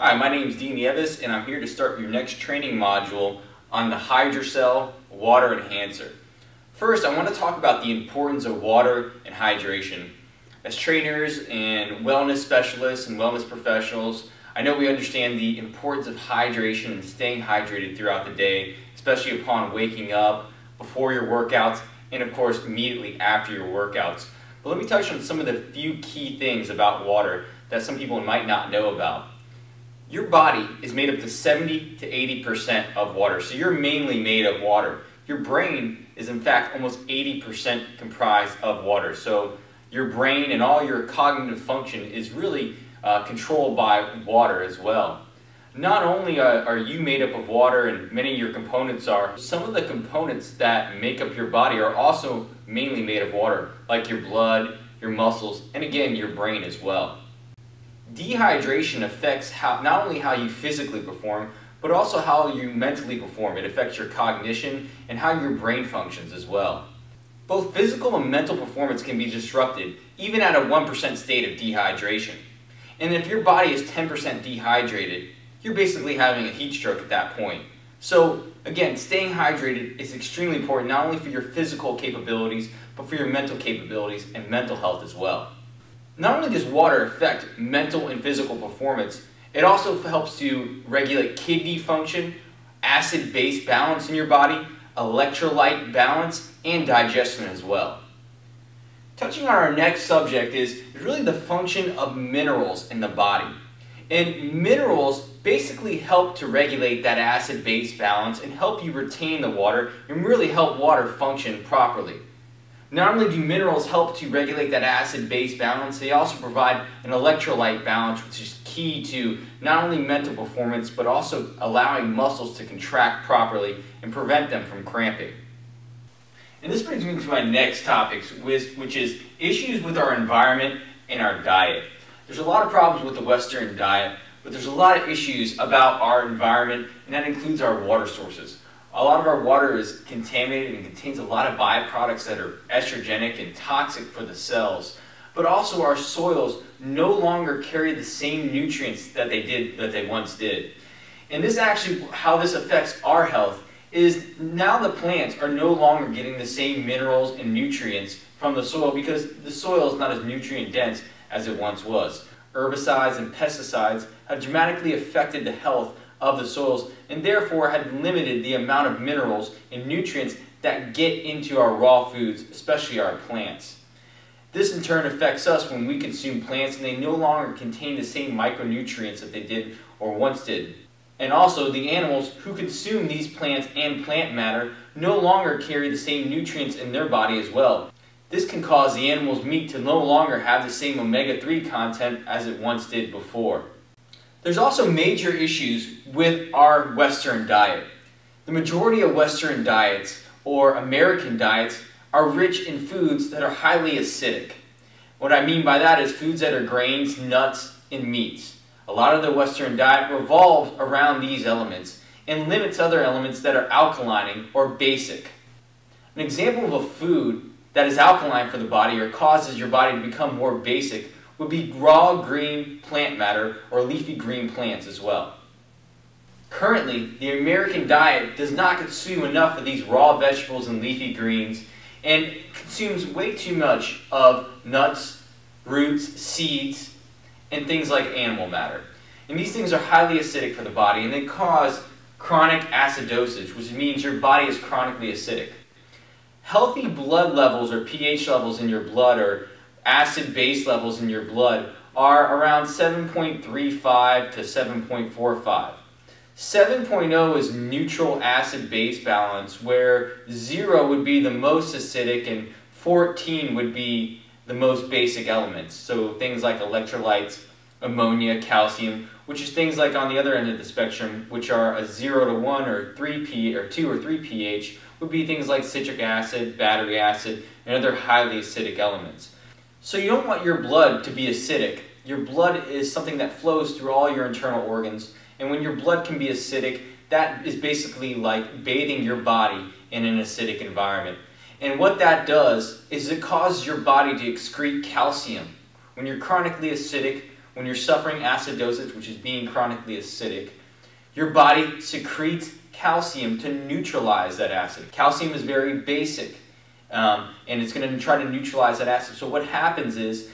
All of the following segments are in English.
Hi, my name is Nieves and I'm here to start your next training module on the Hydrocell Water Enhancer. First, I want to talk about the importance of water and hydration. As trainers and wellness specialists and wellness professionals, I know we understand the importance of hydration and staying hydrated throughout the day, especially upon waking up, before your workouts, and of course immediately after your workouts. But let me touch on some of the few key things about water that some people might not know about. Your body is made up to 70 to 80% of water, so you're mainly made of water. Your brain is in fact almost 80% comprised of water, so your brain and all your cognitive function is really controlled by water as well. Not only are you made up of water and many of your components are, some of the components that make up your body are also mainly made of water, like your blood, your muscles, and again your brain as well. Dehydration affects not only how you physically perform, but also how you mentally perform. It affects your cognition and how your brain functions as well. Both physical and mental performance can be disrupted even at a 1% state of dehydration. And if your body is 10% dehydrated, you're basically having a heat stroke at that point. So again, staying hydrated is extremely important not only for your physical capabilities, but for your mental capabilities and mental health as well. Not only does water affect mental and physical performance, it also helps to regulate kidney function, acid-base balance in your body, electrolyte balance, and digestion as well. Touching on our next subject is really the function of minerals in the body. And minerals basically help to regulate that acid-base balance and help you retain the water and really help water function properly. Not only do minerals help to regulate that acid-base balance, they also provide an electrolyte balance, which is key to not only mental performance, but also allowing muscles to contract properly and prevent them from cramping. And this brings me to my next topic, which is issues with our environment and our diet. There's a lot of problems with the Western diet, but there's a lot of issues about our environment, and that includes our water sources. A lot of our water is contaminated and contains a lot of byproducts that are estrogenic and toxic for the cells. But also our soils no longer carry the same nutrients that they once did. And this actually, how this affects our health is now the plants are no longer getting the same minerals and nutrients from the soil because the soil is not as nutrient dense as it once was. Herbicides and pesticides have dramatically affected the health of the soils and therefore have limited the amount of minerals and nutrients that get into our raw foods, especially our plants. This in turn affects us when we consume plants and they no longer contain the same micronutrients that they did or once did. And also the animals who consume these plants and plant matter no longer carry the same nutrients in their body as well. This can cause the animal's meat to no longer have the same omega-3 content as it once did before. There's also major issues with our Western diet. The majority of Western diets, or American diets, are rich in foods that are highly acidic. What I mean by that is foods that are grains, nuts, and meats. A lot of the Western diet revolves around these elements and limits other elements that are alkalining or basic. An example of a food that is alkaline for the body or causes your body to become more basic would be raw green plant matter or leafy green plants as well. Currently, the American diet does not consume enough of these raw vegetables and leafy greens and consumes way too much of nuts, roots, seeds, and things like animal matter. And these things are highly acidic for the body and they cause chronic acidosis, which means your body is chronically acidic. Healthy blood levels or pH levels in your blood or acid-base levels in your blood are around 7.35 to 7.45. 7.0 is neutral acid-base balance, where 0 would be the most acidic and 14 would be the most basic elements. So things like electrolytes, ammonia, calcium, which is things like on the other end of the spectrum, which are a 0 to 1 or 2 or 3 pH, would be things like citric acid, battery acid, and other highly acidic elements. So you don't want your blood to be acidic. Your blood is something that flows through all your internal organs, and when your blood can be acidic, that is basically like bathing your body in an acidic environment. And what that does is it causes your body to excrete calcium. When you're chronically acidic, when you're suffering acidosis, which is being chronically acidic, your body secretes calcium to neutralize that acid. Calcium is very basic, and it's going to try to neutralize that acid. So what happens is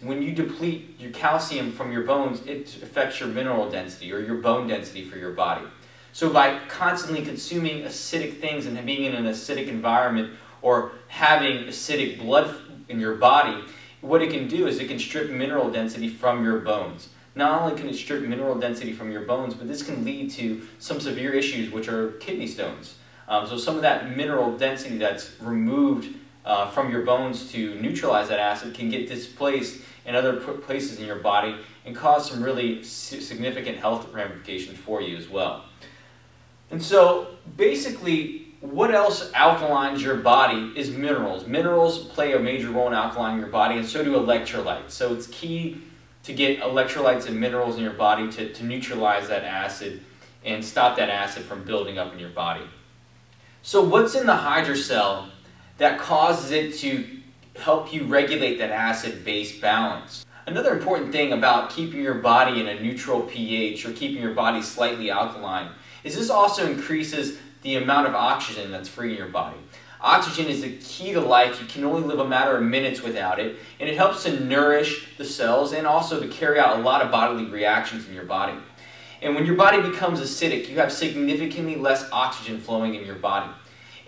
when you deplete your calcium from your bones, it affects your mineral density or your bone density for your body. So by constantly consuming acidic things and being in an acidic environment or having acidic blood in your body, what it can do is it can strip mineral density from your bones. Not only can it strip mineral density from your bones, but this can lead to some severe issues, which are kidney stones. So some of that mineral density that's removed from your bones to neutralize that acid can get displaced in other places in your body and cause some really significant health ramifications for you as well. And so basically, what else alkalines your body is minerals. Minerals play a major role in alkalining your body, and so do electrolytes. So it's key to get electrolytes and minerals in your body to neutralize that acid and stop that acid from building up in your body. So what's in the hydrocell that causes it to help you regulate that acid-base balance? Another important thing about keeping your body in a neutral pH or keeping your body slightly alkaline is this also increases the amount of oxygen that's free in your body. Oxygen is the key to life. You can only live a matter of minutes without it, and it helps to nourish the cells and also to carry out a lot of bodily reactions in your body. And when your body becomes acidic, you have significantly less oxygen flowing in your body.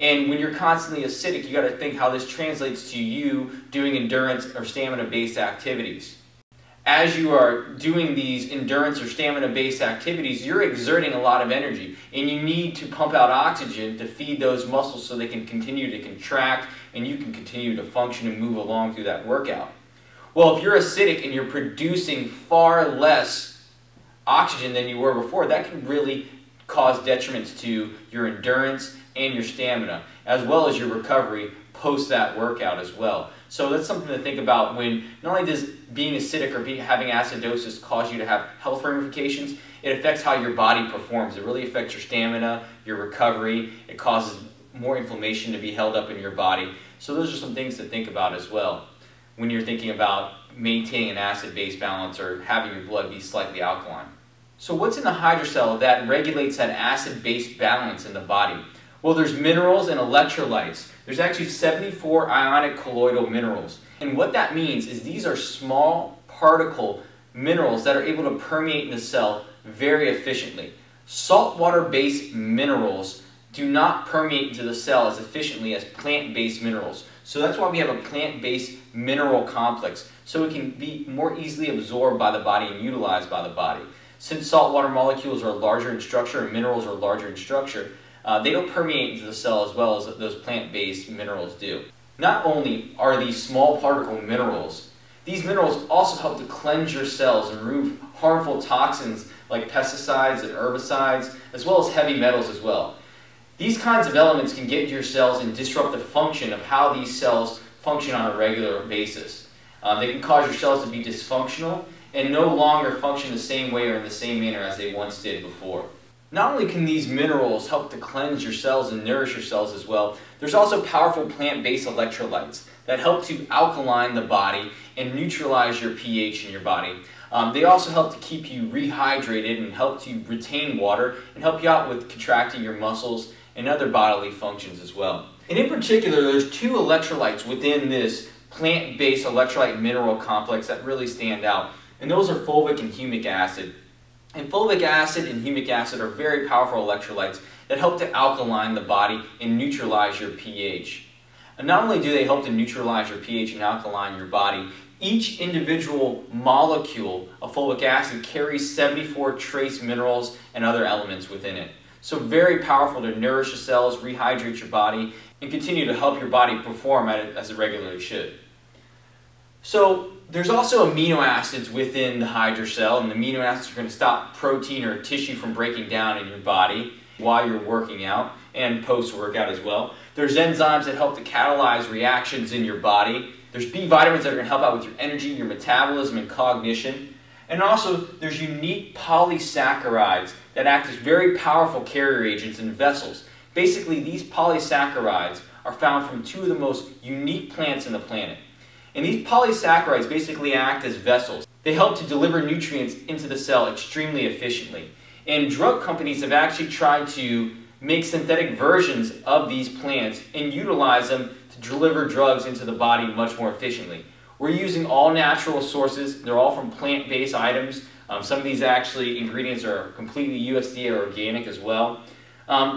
And when you're constantly acidic, you got to think how this translates to you doing endurance or stamina-based activities. As you are doing these endurance or stamina-based activities, you're exerting a lot of energy, and you need to pump out oxygen to feed those muscles so they can continue to contract and you can continue to function and move along through that workout. Well, if you're acidic and you're producing far less oxygen than you were before, that can really cause detriments to your endurance and your stamina, as well as your recovery post that workout as well. So that's something to think about when not only does being acidic or having acidosis cause you to have health ramifications, it affects how your body performs. It really affects your stamina, your recovery. It causes more inflammation to be held up in your body. So those are some things to think about as well when you're thinking about maintaining an acid-base balance or having your blood be slightly alkaline. So what's in the hydrocell that regulates that acid-base balance in the body? Well, there's minerals and electrolytes. There's actually 74 ionic colloidal minerals. And what that means is these are small particle minerals that are able to permeate in the cell very efficiently. Saltwater-based minerals do not permeate into the cell as efficiently as plant-based minerals. So that's why we have a plant-based mineral complex, so it can be more easily absorbed by the body and utilized by the body. Since saltwater molecules are larger in structure and minerals are larger in structure, they don't permeate into the cell as well as those plant-based minerals do. Not only are these small particle minerals, these minerals also help to cleanse your cells and remove harmful toxins like pesticides and herbicides, as well as heavy metals as well. These kinds of elements can get into your cells and disrupt the function of how these cells function on a regular basis. They can cause your cells to be dysfunctional and no longer function the same way or in the same manner as they once did before. Not only can these minerals help to cleanse your cells and nourish your cells as well, there's also powerful plant-based electrolytes that help to alkaline the body and neutralize your pH in your body. They also help to keep you rehydrated and help to retain water and help you out with contracting your muscles and other bodily functions as well. And in particular, there's two electrolytes within this plant-based electrolyte mineral complex that really stand out, and those are fulvic and humic acid. And fulvic acid and humic acid are very powerful electrolytes that help to alkaline the body and neutralize your pH. And not only do they help to neutralize your pH and alkaline your body, each individual molecule of fulvic acid carries 74 trace minerals and other elements within it. So very powerful to nourish the cells, rehydrate your body, and continue to help your body perform as it regularly should. So there's also amino acids within the hydrocell, and the amino acids are going to stop protein or tissue from breaking down in your body while you're working out and post-workout as well. There's enzymes that help to catalyze reactions in your body. There's B vitamins that are going to help out with your energy, your metabolism, and cognition. And also, there's unique polysaccharides that act as very powerful carrier agents in vessels. Basically, these polysaccharides are found from two of the most unique plants on the planet. And these polysaccharides basically act as vessels. they help to deliver nutrients into the cell extremely efficiently. And drug companies have actually tried to make synthetic versions of these plants and utilize them to deliver drugs into the body much more efficiently. We're using all natural sources. They're all from plant-based items. Some of these actually ingredients are completely USDA or organic as well.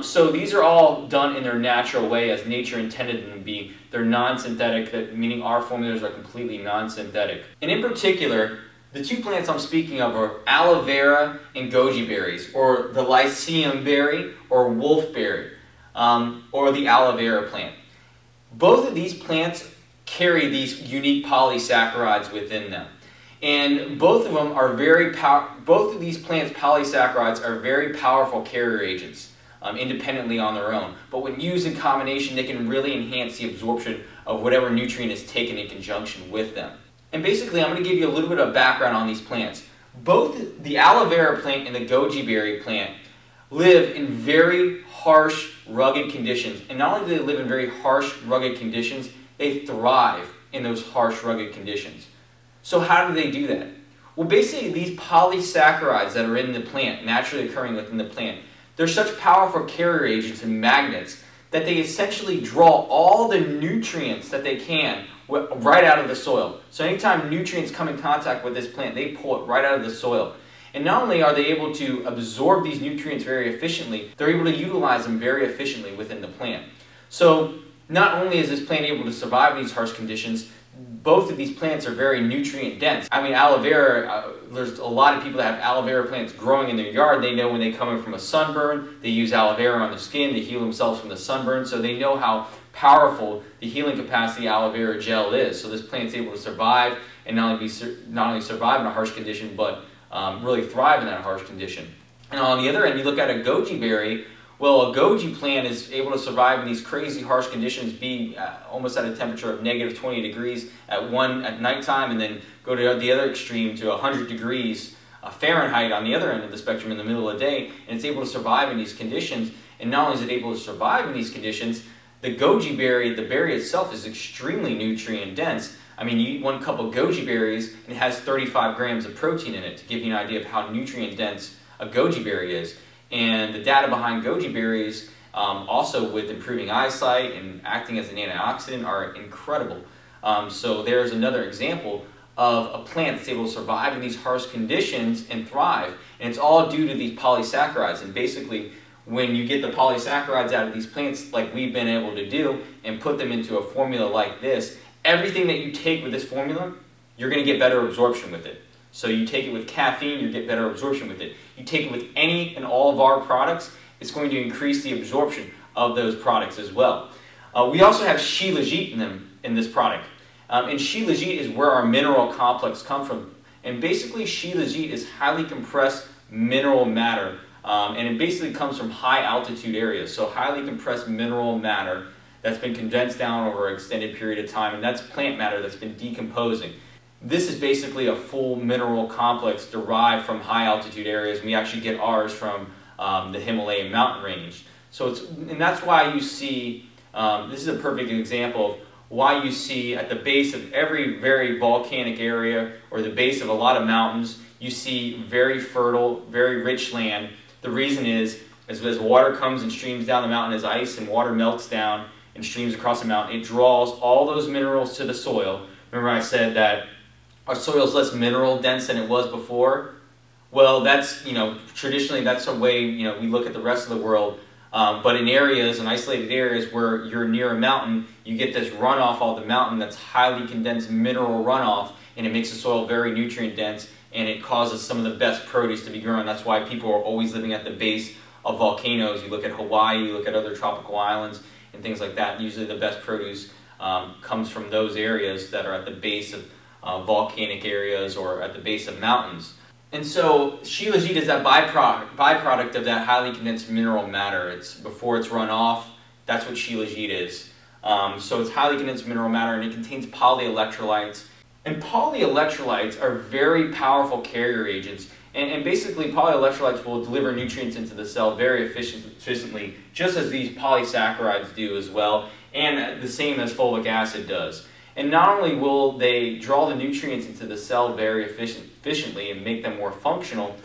So these are all done in their natural way as nature intended them to be. They're non-synthetic, meaning our formulas are completely non-synthetic. And in particular, the two plants I'm speaking of are Aloe Vera and Goji berries, or the Lycium berry or wolfberry, or the Aloe Vera plant. Both of these plants carry these unique polysaccharides within them. And both of them are both of these plants' polysaccharides are very powerful carrier agents independently on their own. But when used in combination, they can really enhance the absorption of whatever nutrient is taken in conjunction with them. And basically, I'm going to give you a little bit of background on these plants. Both the Aloe Vera plant and the Goji Berry plant live in very harsh, rugged conditions. And not only do they live in very harsh, rugged conditions, they thrive in those harsh, rugged conditions. So how do they do that? Well, basically, these polysaccharides that are in the plant, naturally occurring within the plant, they're such powerful carrier agents and magnets that they essentially draw all the nutrients that they can right out of the soil. So anytime nutrients come in contact with this plant, they pull it right out of the soil. And not only are they able to absorb these nutrients very efficiently, they're able to utilize them very efficiently within the plant. So not only is this plant able to survive these harsh conditions, both of these plants are very nutrient dense. I mean, aloe vera, there's a lot of people that have aloe vera plants growing in their yard. They know when they come in from a sunburn, they use aloe vera on their skin to heal themselves from the sunburn, so they know how powerful the healing capacity aloe vera gel is. So this plant's able to survive and not only survive in a harsh condition, but really thrive in that harsh condition. And on the other end, you look at a goji berry. Well, a goji plant is able to survive in these crazy harsh conditions, be almost at a temperature of negative 20 degrees at nighttime, and then go to the other extreme to 100 degrees Fahrenheit on the other end of the spectrum in the middle of the day, and it's able to survive in these conditions. And not only is it able to survive in these conditions, the goji berry, the berry itself, is extremely nutrient dense. I mean, you eat one cup of goji berries and it has 35 grams of protein in it, to give you an idea of how nutrient dense a goji berry is. And the data behind goji berries, also with improving eyesight and acting as an antioxidant, are incredible. So there's another example of a plant that's able to survive in these harsh conditions and thrive. And it's all due to these polysaccharides. And basically, when you get the polysaccharides out of these plants like we've been able to do and put them into a formula like this, everything that you take with this formula, you're going to get better absorption with it. So you take it with caffeine, you get better absorption with it. You take it with any and all of our products, it's going to increase the absorption of those products as well. We also have shilajit in this product. And shilajit is where our mineral complex comes from. And basically shilajit is highly compressed mineral matter. And it basically comes from high altitude areas. So highly compressed mineral matter that's been condensed down over an extended period of time. And that's plant matter that's been decomposing. This is basically a full mineral complex derived from high altitude areas. We actually get ours from the Himalayan mountain range. So and that's why you see, this is a perfect example of why you see at the base of every very volcanic area or the base of a lot of mountains, you see very fertile, very rich land. The reason is as water comes and streams down the mountain, as ice and water melts down and streams across the mountain, it draws all those minerals to the soil. Remember I said that our soil is less mineral dense than it was before? Well, that's, traditionally that's the way, we look at the rest of the world. But in areas, in isolated areas where you're near a mountain, you get this runoff off the mountain that's highly condensed mineral runoff, and it makes the soil very nutrient dense, and it causes some of the best produce to be grown. That's why people are always living at the base of volcanoes. You look at Hawaii, you look at other tropical islands, and things like that. Usually the best produce comes from those areas that are at the base of volcanic areas or at the base of mountains. And so shilajit is that byproduct of that highly condensed mineral matter. It's before it's run off, that's what shilajit is. So it's highly condensed mineral matter, and it contains polyelectrolytes. And polyelectrolytes are very powerful carrier agents. And basically polyelectrolytes will deliver nutrients into the cell very efficiently, just as these polysaccharides do as well, and the same as folic acid does. And not only will they draw the nutrients into the cell very efficiently, efficiently and make them more functional,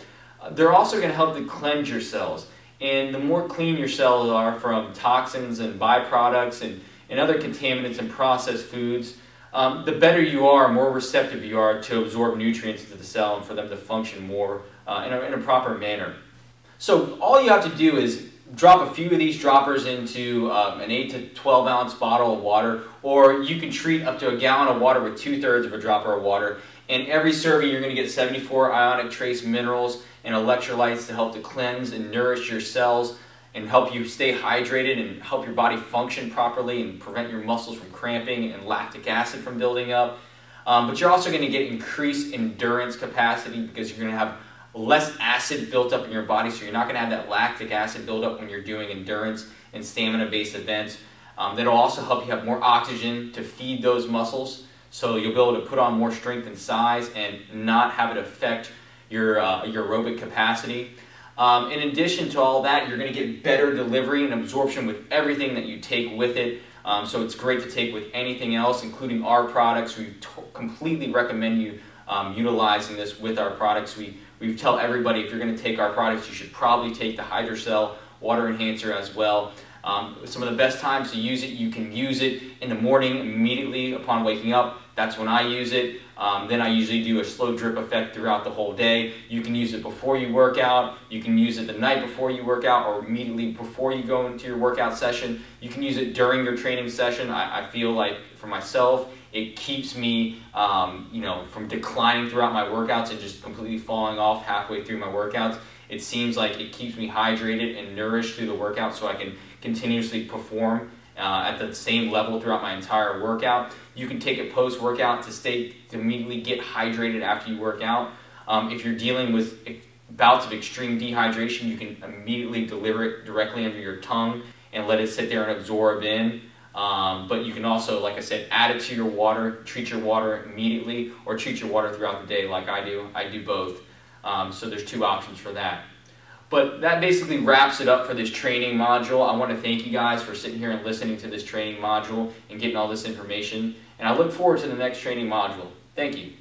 they're also going to help to cleanse your cells. And the more clean your cells are from toxins and byproducts and other contaminants and processed foods, the better you are, more receptive you are to absorb nutrients into the cell and for them to function more in a proper manner. So all you have to do is drop a few of these droppers into an 8 to 12 ounce bottle of water, or you can treat up to a gallon of water with 2/3 of a dropper of water. In every serving, you're going to get 74 ionic trace minerals and electrolytes to help to cleanse and nourish your cells and help you stay hydrated and help your body function properly and prevent your muscles from cramping and lactic acid from building up. But you're also going to get increased endurance capacity because you're going to have less acid built up in your body, so you're not going to have that lactic acid buildup when you're doing endurance and stamina-based events. That'll also help you have more oxygen to feed those muscles, so you'll be able to put on more strength and size and not have it affect your aerobic capacity. In addition to all that, you're going to get better delivery and absorption with everything that you take with it. So it's great to take with anything else, including our products. We completely recommend you utilizing this with our products. We tell everybody if you're going to take our products, you should probably take the Hydrocell Water Enhancer as well. Some of the best times to use it, you can use it in the morning immediately upon waking up. That's when I use it. Then I usually do a slow drip effect throughout the whole day. You can use it before you work out. You can use it the night before you work out or immediately before you go into your workout session. You can use it during your training session. I feel like for myself, it keeps me from declining throughout my workouts and just completely falling off halfway through my workouts. It seems like it keeps me hydrated and nourished through the workout so I can continuously perform at the same level throughout my entire workout. You can take it post-workout to immediately get hydrated after you work out. If you're dealing with bouts of extreme dehydration, you can immediately deliver it directly under your tongue and let it sit there and absorb in. But you can also, like I said, add it to your water, treat your water immediately, or treat your water throughout the day like I do. I do both. So there's two options for that. But that basically wraps it up for this training module. I want to thank you guys for sitting here and listening to this training module and getting all this information. And I look forward to the next training module. Thank you.